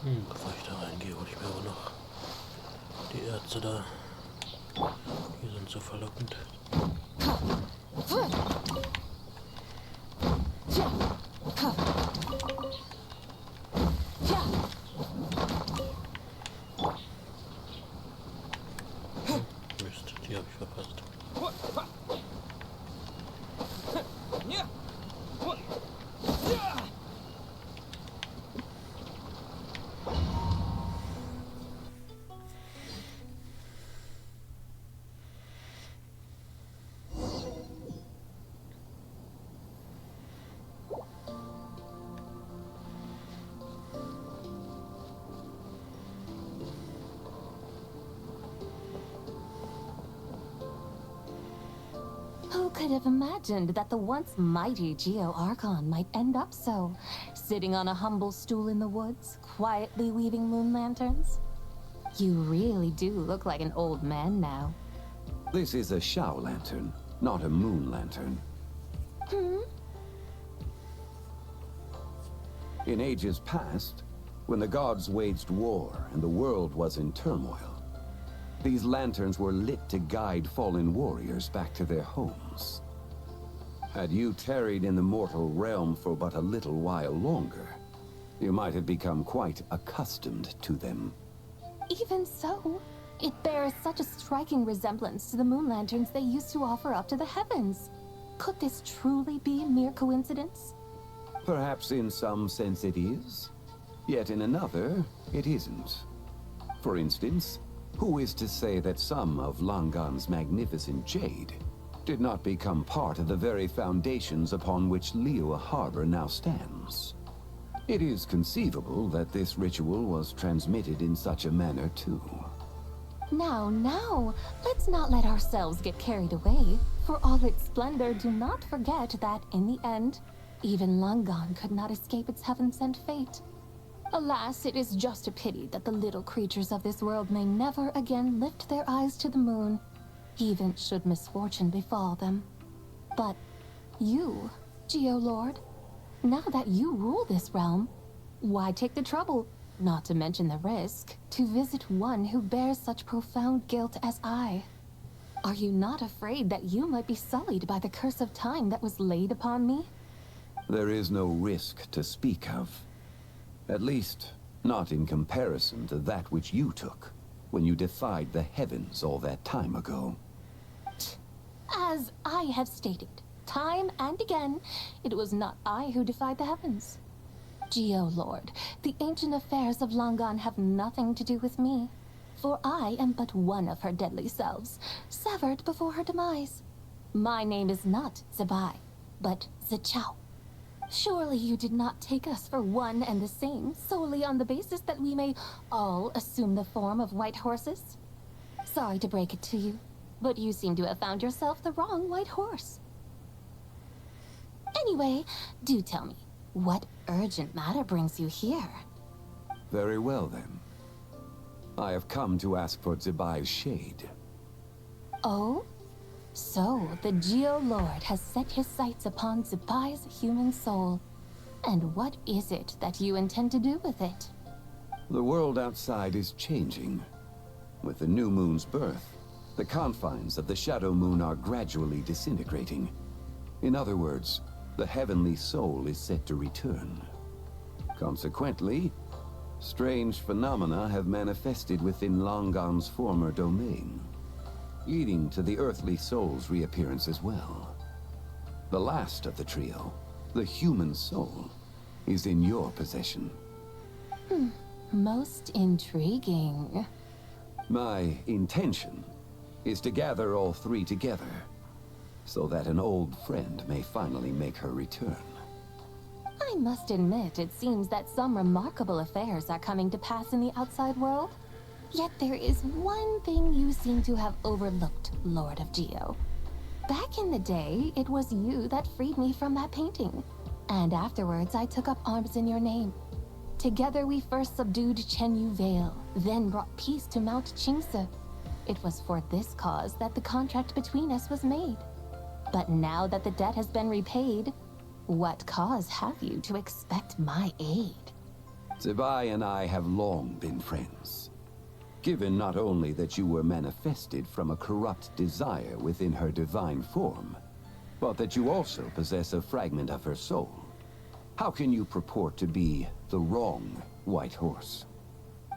Bevor ich da reingehe, hole ich mir aber noch die Erze da. Die sind so verlockend. Mist, die habe ich verpasst. Who could have imagined that the once mighty Geo-Archon might end up so, sitting on a humble stool in the woods, quietly weaving moon lanterns? You really do look like an old man now. This is a Shao lantern, not a moon lantern. In ages past, when the gods waged war and the world was in turmoil, these lanterns were lit to guide fallen warriors back to their homes. Had you tarried in the mortal realm for but a little while longer, you might have become quite accustomed to them. Even so, it bears such a striking resemblance to the moon lanterns they used to offer up to the heavens. Could this truly be a mere coincidence? Perhaps in some sense it is, yet in another, it isn't. For instance, who is to say that some of Langan's magnificent jade did not become part of the very foundations upon which Liyue Harbor now stands? It is conceivable that this ritual was transmitted in such a manner too. Now, let's not let ourselves get carried away. For all its splendor, do not forget that, in the end, even Langan could not escape its heaven-sent fate. Alas, it is just a pity that the little creatures of this world may never again lift their eyes to the moon, even should misfortune befall them. But you, Geo-Lord, now that you rule this realm, why take the trouble, not to mention the risk, to visit one who bears such profound guilt as I? Are you not afraid that you might be sullied by the curse of time that was laid upon me? There is no risk to speak of. At least, not in comparison to that which you took when you defied the heavens all that time ago. As I have stated, time and again, it was not I who defied the heavens. Geo-Lord, the ancient affairs of Langan have nothing to do with me, for I am but one of her deadly selves, severed before her demise. My name is not Zibai, but Zichao. Surely you did not take us for one and the same, solely on the basis that we may all assume the form of white horses? Sorry to break it to you, but you seem to have found yourself the wrong white horse. Anyway, do tell me, what urgent matter brings you here? Very well then. I have come to ask for Zibai's shade. Oh? So, the Geo-Lord has set his sights upon Zibai's human soul. And what is it that you intend to do with it? The world outside is changing. With the new moon's birth, the confines of the Shadow Moon are gradually disintegrating. In other words, the heavenly soul is set to return. Consequently, strange phenomena have manifested within Langan's former domain, leading to the earthly soul's reappearance as well. The last of the trio, the human soul, is in your possession. Most intriguing. My intention is to gather all three together, so that an old friend may finally make her return. I must admit, it seems that some remarkable affairs are coming to pass in the outside world. Yet there is one thing you seem to have overlooked, Lord of Geo. Back in the day, it was you that freed me from that painting. And afterwards, I took up arms in your name. Together, we first subdued Chenyu Vale, then brought peace to Mount Qingse. It was for this cause that the contract between us was made. But now that the debt has been repaid, what cause have you to expect my aid? Zebai and I have long been friends. Given not only that you were manifested from a corrupt desire within her divine form, but that you also possess a fragment of her soul, how can you purport to be the wrong White Horse?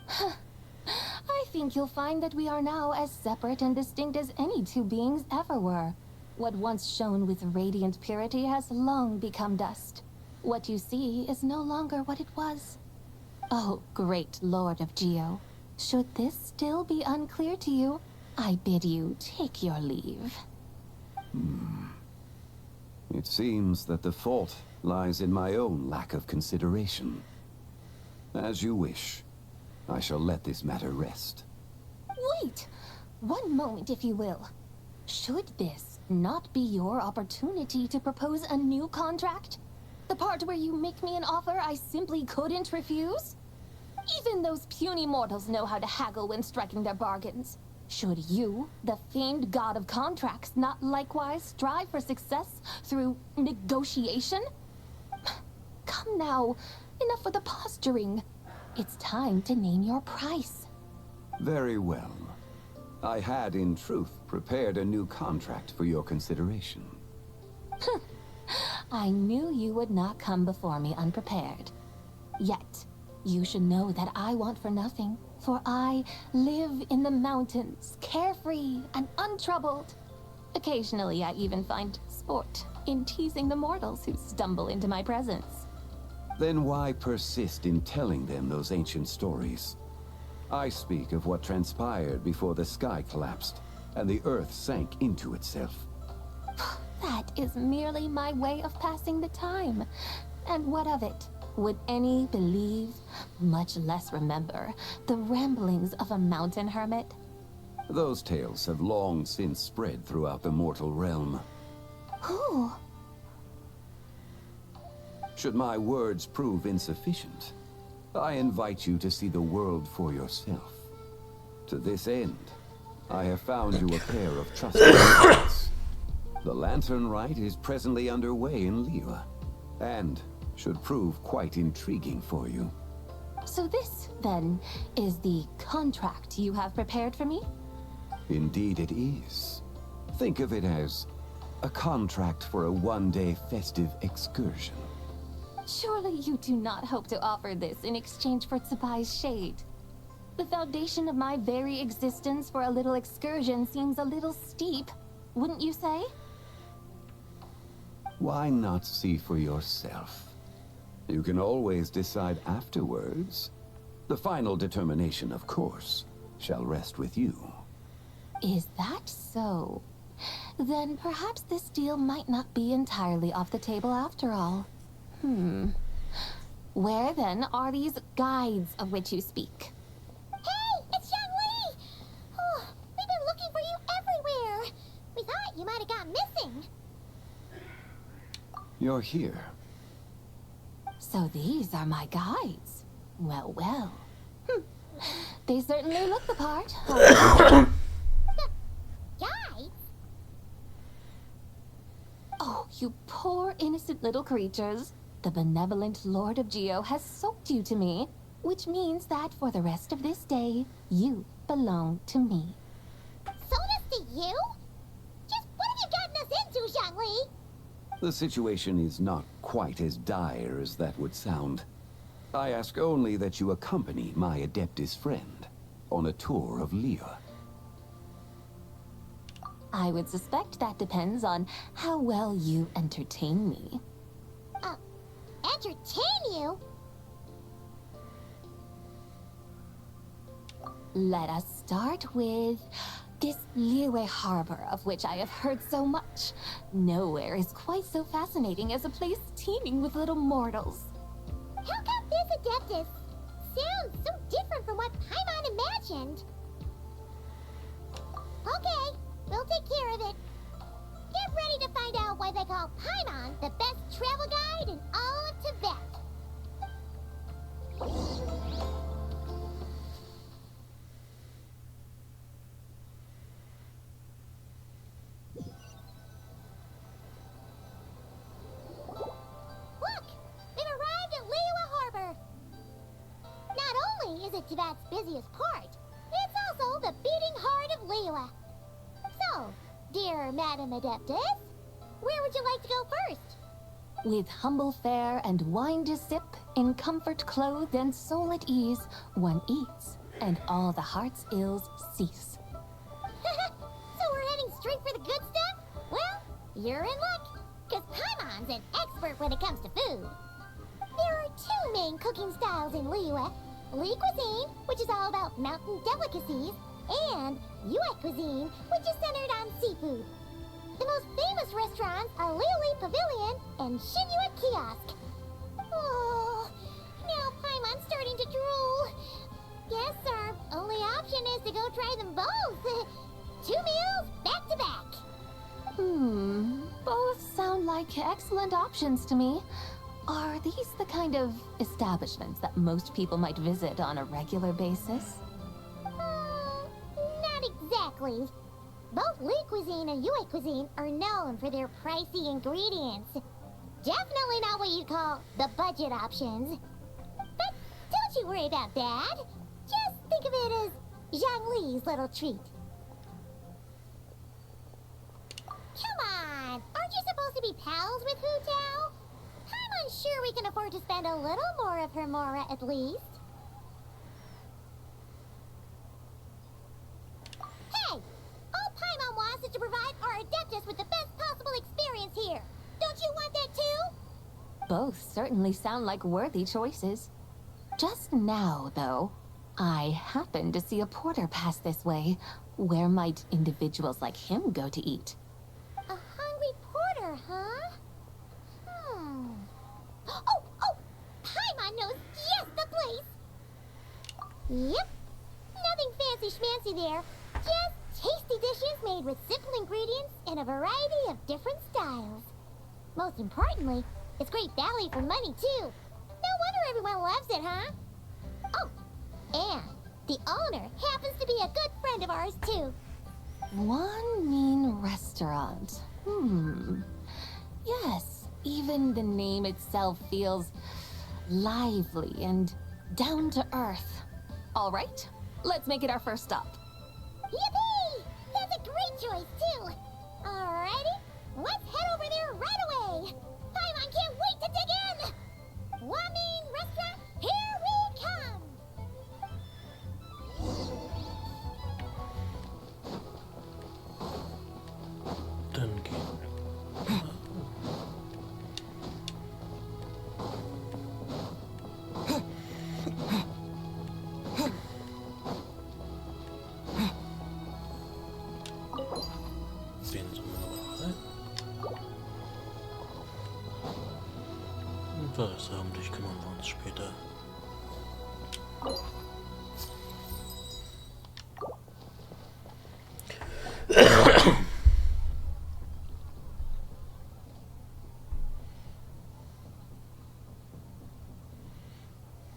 I think you'll find that we are now as separate and distinct as any two beings ever were. What once shone with radiant purity has long become dust. What you see is no longer what it was. Oh, great Lord of Geo. Should this still be unclear to you, I bid you take your leave. It seems that the fault lies in my own lack of consideration. As you wish. I shall let this matter rest. Wait! One moment, if you will. Should this not be your opportunity to propose a new contract? The part where you make me an offer I simply couldn't refuse? Even those puny mortals know how to haggle when striking their bargains. Should you, the famed god of contracts, not likewise strive for success through negotiation? Come now, enough with the posturing. It's time to name your price. Very well. I had, in truth, prepared a new contract for your consideration. I knew you would not come before me unprepared. Yet, you should know that I want for nothing, for I live in the mountains, carefree and untroubled. Occasionally, I even find sport in teasing the mortals who stumble into my presence. Then why persist in telling them those ancient stories? I speak of what transpired before the sky collapsed and the earth sank into itself. That is merely my way of passing the time. And what of it? Would any believe, much less remember, the ramblings of a mountain hermit? Those tales have long since spread throughout the mortal realm. Who? Should my words prove insufficient, I invite you to see the world for yourself. To this end, I have found you a pair of trusted friends. The Lantern Rite is presently underway in Liyue, and should prove quite intriguing for you. So this, then, is the contract you have prepared for me? Indeed it is. Think of it as a contract for a one-day festive excursion. Surely you do not hope to offer this in exchange for Tsubai's shade. The foundation of my very existence for a little excursion seems a little steep, wouldn't you say? Why not see for yourself? You can always decide afterwards. The final determination, of course, shall rest with you. Is that so? Then perhaps this deal might not be entirely off the table after all. Where then are these guides of which you speak? Hey, it's Xiangli! Oh, we've been looking for you everywhere. We thought you might have gone missing. You're here. So these are my guides. Well, well. They certainly look the part. Guys? Oh, you poor innocent little creatures. The benevolent Lord of Geo has soaked you to me, which means that for the rest of this day, you belong to me. Sold us to you? Just what have you gotten us into, Xiangli? The situation is not quite as dire as that would sound. I ask only that you accompany my Adeptus friend on a tour of Liyue. I would suspect that depends on how well you entertain me. Entertain you? Let us start with this Liyue harbor of which I have heard so much. Nowhere is quite so fascinating as a place teeming with little mortals. How come this Adeptus sounds so different from what Paimon imagined? Okay, we'll take care of it. Get ready to find out why they call Paimon the best travel guide in all of Tibet. Look! We've arrived at Liyue Harbor! added to Tibet's busiest part. It's also the beating heart of Liyue. So, dear Madam Adeptus, where would you like to go first? With humble fare and wine to sip, in comfort clothed and soul at ease, one eats, and all the heart's ills cease. So we're heading straight for the good stuff? Well, you're in luck, because Paimon's an expert when it comes to food. There are two main cooking styles in Liyue. Li cuisine, which is all about mountain delicacies, and Yue cuisine, which is centered on seafood. The most famous restaurants are Liyue Pavilion and Shinyue Kiosk. Oh, now Paimon's starting to drool. Guess our only option is to go try them both. 2 meals back to back. Both sound like excellent options to me. Are these the kind of establishments that most people might visit on a regular basis? Not exactly. Both Li cuisine and Yue cuisine are known for their pricey ingredients. Definitely not what you'd call the budget options. But don't you worry about that. Just think of it as Zhang Li's little treat. Come on! Aren't you supposed to be pals with Hu Tao? I'm unsure we can afford to spend a little more of her mora at least. Hey! All Paimon wants is to provide our Adeptus with the best possible experience here. Don't you want that too? Both certainly sound like worthy choices. Just now, though, I happened to see a porter pass this way. Where might individuals like him go to eat? A hungry porter, huh? Oh! Paimon knows just the place! Yep. Nothing fancy schmancy there. Just tasty dishes made with simple ingredients in a variety of different styles. Most importantly, it's great value for money, too. No wonder everyone loves it, huh? Oh, and the owner happens to be a good friend of ours, too. One mean restaurant. Yes, even the name itself feels lively and down to earth. All right, let's make it our first stop. Yippee! That's a great choice, too. Alrighty, let's head over there right away. Paimon can't wait to dig in. Wamin Restaurant, here we come. Dann gehen. Den sind wir aber rein. Und Wasser, um dich kümmern wir uns später.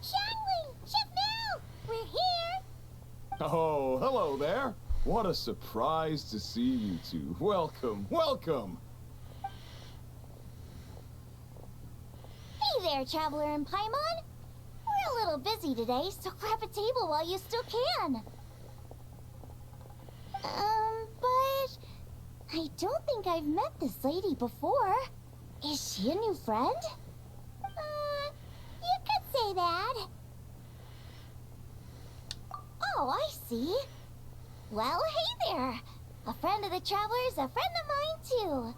Xiangling, Chef Mel, we're here. Oh, hello there. What a surprise to see you two. Welcome, welcome. Hey there, Traveler and Paimon. We're a little busy today, so grab a table while you still can. But I don't think I've met this lady before. Is she a new friend? You could say that. Oh, I see. Well, hey there. A friend of the Traveler's a friend of mine, too.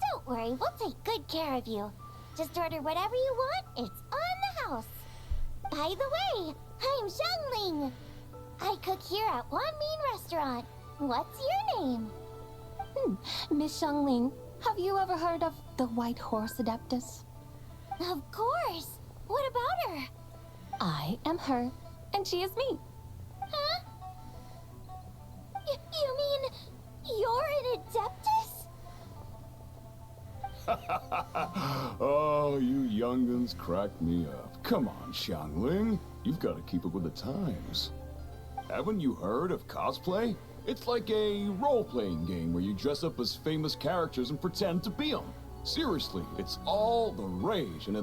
Don't worry, we'll take good care of you. Just order whatever you want, it's on the house. By the way, I'm Xiangling. I cook here at One Mean Restaurant. What's your name? Miss Xiangling, have you ever heard of the White Horse Adeptus? Of course. What about her? I am her, and she is me. Huh? You mean you're an Adeptus? Oh, you young'uns crack me up. Come on, Xiangling. You've got to keep up with the times. Haven't you heard of cosplay? It's like a role-playing game where you dress up as famous characters and pretend to be them. Seriously, it's all the rage, and